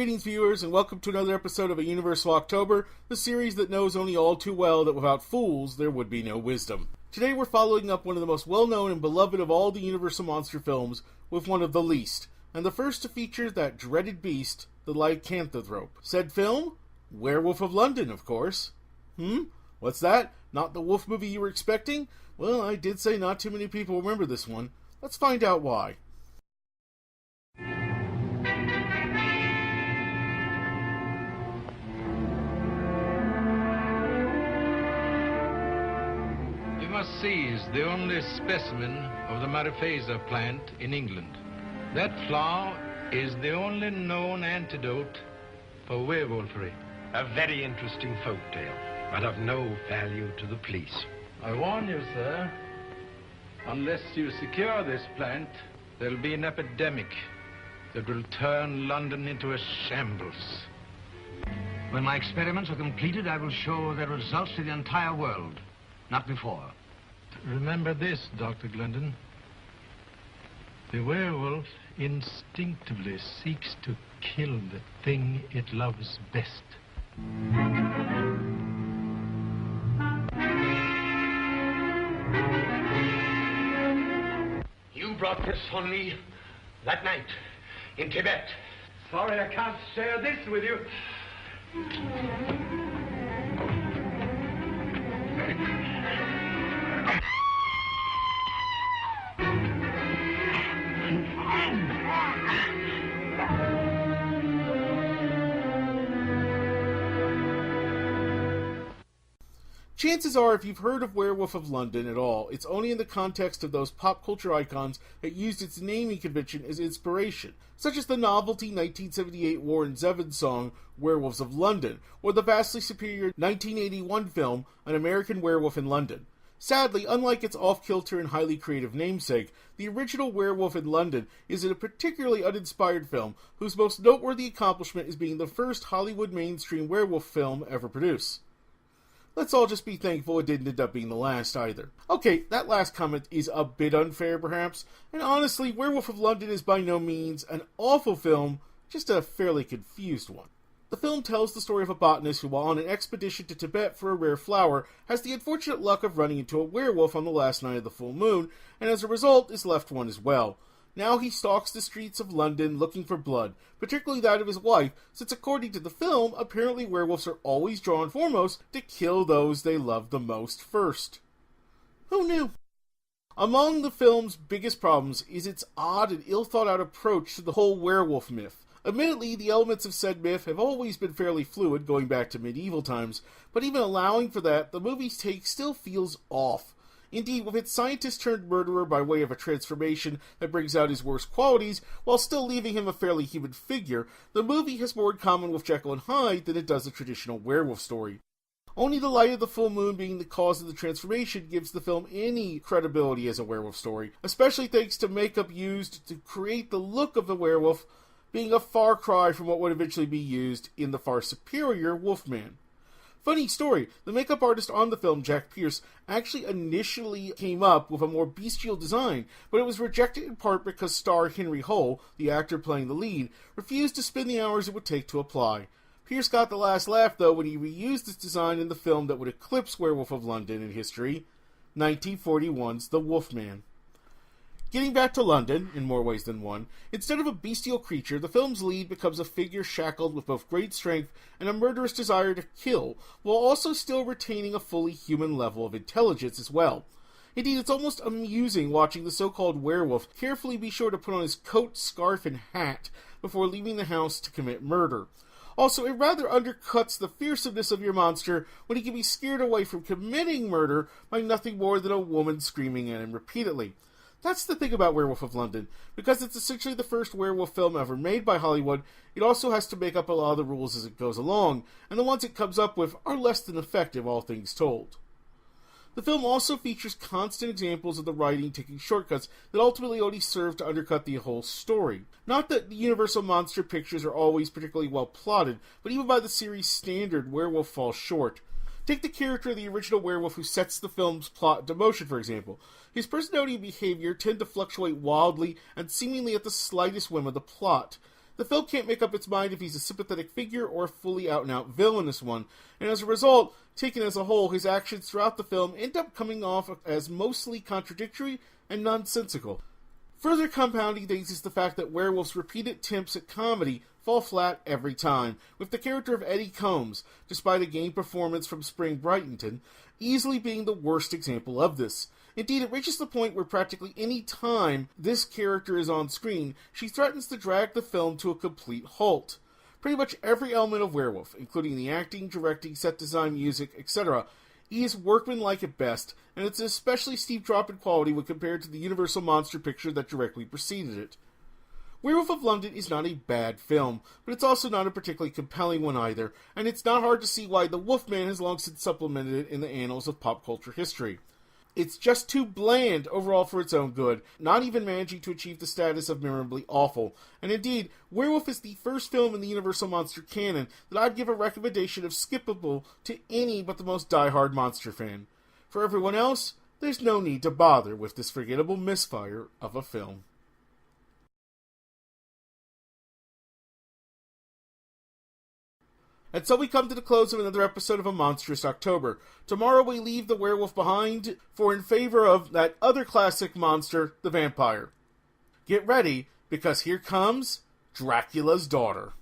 Greetings, viewers, and welcome to another episode of A Universal October, the series that knows only all too well that without fools there would be no wisdom. Today we're following up one of the most well-known and beloved of all the Universal monster films with one of the least, and the first to feature that dreaded beast, the lycanthrope. Said film? Werewolf of London, of course. What's that? Not the wolf movie you were expecting? Well, I did say not too many people remember this one. Let's find out why. C is the only specimen of the Mariphasa plant in England. That flower is the only known antidote for werewolfery. A very interesting folk tale, but of no value to the police. I warn you, sir, unless you secure this plant, there'll be an epidemic that will turn London into a shambles. When my experiments are completed, I will show their results to the entire world. Not before. Remember this, Dr. Glendon. The werewolf instinctively seeks to kill the thing it loves best. You brought this on me that night in Tibet. Sorry I can't share this with you. Chances are, if you've heard of Werewolf of London at all, it's only in the context of those pop culture icons that used its naming convention as inspiration, such as the novelty 1978 Warren Zevon song, Werewolves of London, or the vastly superior 1981 film, An American Werewolf in London. Sadly, unlike its off-kilter and highly creative namesake, the original Werewolf in London is a particularly uninspired film, whose most noteworthy accomplishment is being the first Hollywood mainstream werewolf film ever produced. Let's all just be thankful it didn't end up being the last either. Okay, that last comment is a bit unfair perhaps, and honestly, Werewolf of London is by no means an awful film, just a fairly confused one. The film tells the story of a botanist who, while on an expedition to Tibet for a rare flower, has the unfortunate luck of running into a werewolf on the last night of the full moon, and as a result is left one as well. Now he stalks the streets of London looking for blood, particularly that of his wife, since according to the film, apparently werewolves are always drawn foremost to kill those they love the most first. Who knew? Among the film's biggest problems is its odd and ill-thought-out approach to the whole werewolf myth. Admittedly, the elements of said myth have always been fairly fluid, going back to medieval times, but even allowing for that, the movie's take still feels off. Indeed, with its scientist-turned-murderer by way of a transformation that brings out his worst qualities, while still leaving him a fairly human figure, the movie has more in common with Jekyll and Hyde than it does the traditional werewolf story. Only the light of the full moon being the cause of the transformation gives the film any credibility as a werewolf story, especially thanks to makeup used to create the look of the werewolf being a far cry from what would eventually be used in the far superior Wolfman. Funny story, the makeup artist on the film, Jack Pierce, actually initially came up with a more bestial design, but it was rejected in part because star Henry Hull, the actor playing the lead, refused to spend the hours it would take to apply. Pierce got the last laugh, though, when he reused this design in the film that would eclipse Werewolf of London in history, 1941's The Wolfman. Getting back to London, in more ways than one, instead of a bestial creature, the film's lead becomes a figure shackled with both great strength and a murderous desire to kill, while also still retaining a fully human level of intelligence as well. Indeed, it's almost amusing watching the so-called werewolf carefully be sure to put on his coat, scarf, and hat before leaving the house to commit murder. Also, it rather undercuts the fearsomeness of your monster when he can be scared away from committing murder by nothing more than a woman screaming at him repeatedly. That's the thing about Werewolf of London. Because it's essentially the first werewolf film ever made by Hollywood, it also has to make up a lot of the rules as it goes along, and the ones it comes up with are less than effective, all things told. The film also features constant examples of the writing taking shortcuts that ultimately only serve to undercut the whole story. Not that the Universal monster pictures are always particularly well plotted, but even by the series' standard, Werewolf falls short. Take the character of the original werewolf who sets the film's plot into motion, for example. His personality and behavior tend to fluctuate wildly and seemingly at the slightest whim of the plot. The film can't make up its mind if he's a sympathetic figure or a fully out-and-out villainous one, and as a result, taken as a whole, his actions throughout the film end up coming off as mostly contradictory and nonsensical. Further compounding things is the fact that Werewolf's repeated attempts at comedy fall flat every time, with the character of Eddie Combs, despite a game performance from Spring Brighton, easily being the worst example of this. Indeed, it reaches the point where practically any time this character is on screen, she threatens to drag the film to a complete halt. Pretty much every element of Werewolf, including the acting, directing, set design, music, etc., is workmanlike at best, and it's an especially steep drop in quality when compared to the Universal monster picture that directly preceded it. Werewolf of London is not a bad film, but it's also not a particularly compelling one either, and it's not hard to see why the Wolfman has long since supplemented it in the annals of pop culture history. It's just too bland overall for its own good, not even managing to achieve the status of memorably awful. And indeed, Werewolf is the first film in the Universal Monster canon that I'd give a recommendation of skippable to any but the most diehard monster fan. For everyone else, there's no need to bother with this forgettable misfire of a film. And so we come to the close of another episode of A Monstrous October. Tomorrow we leave the werewolf behind in favor of that other classic monster, the vampire. Get ready, because here comes Dracula's daughter.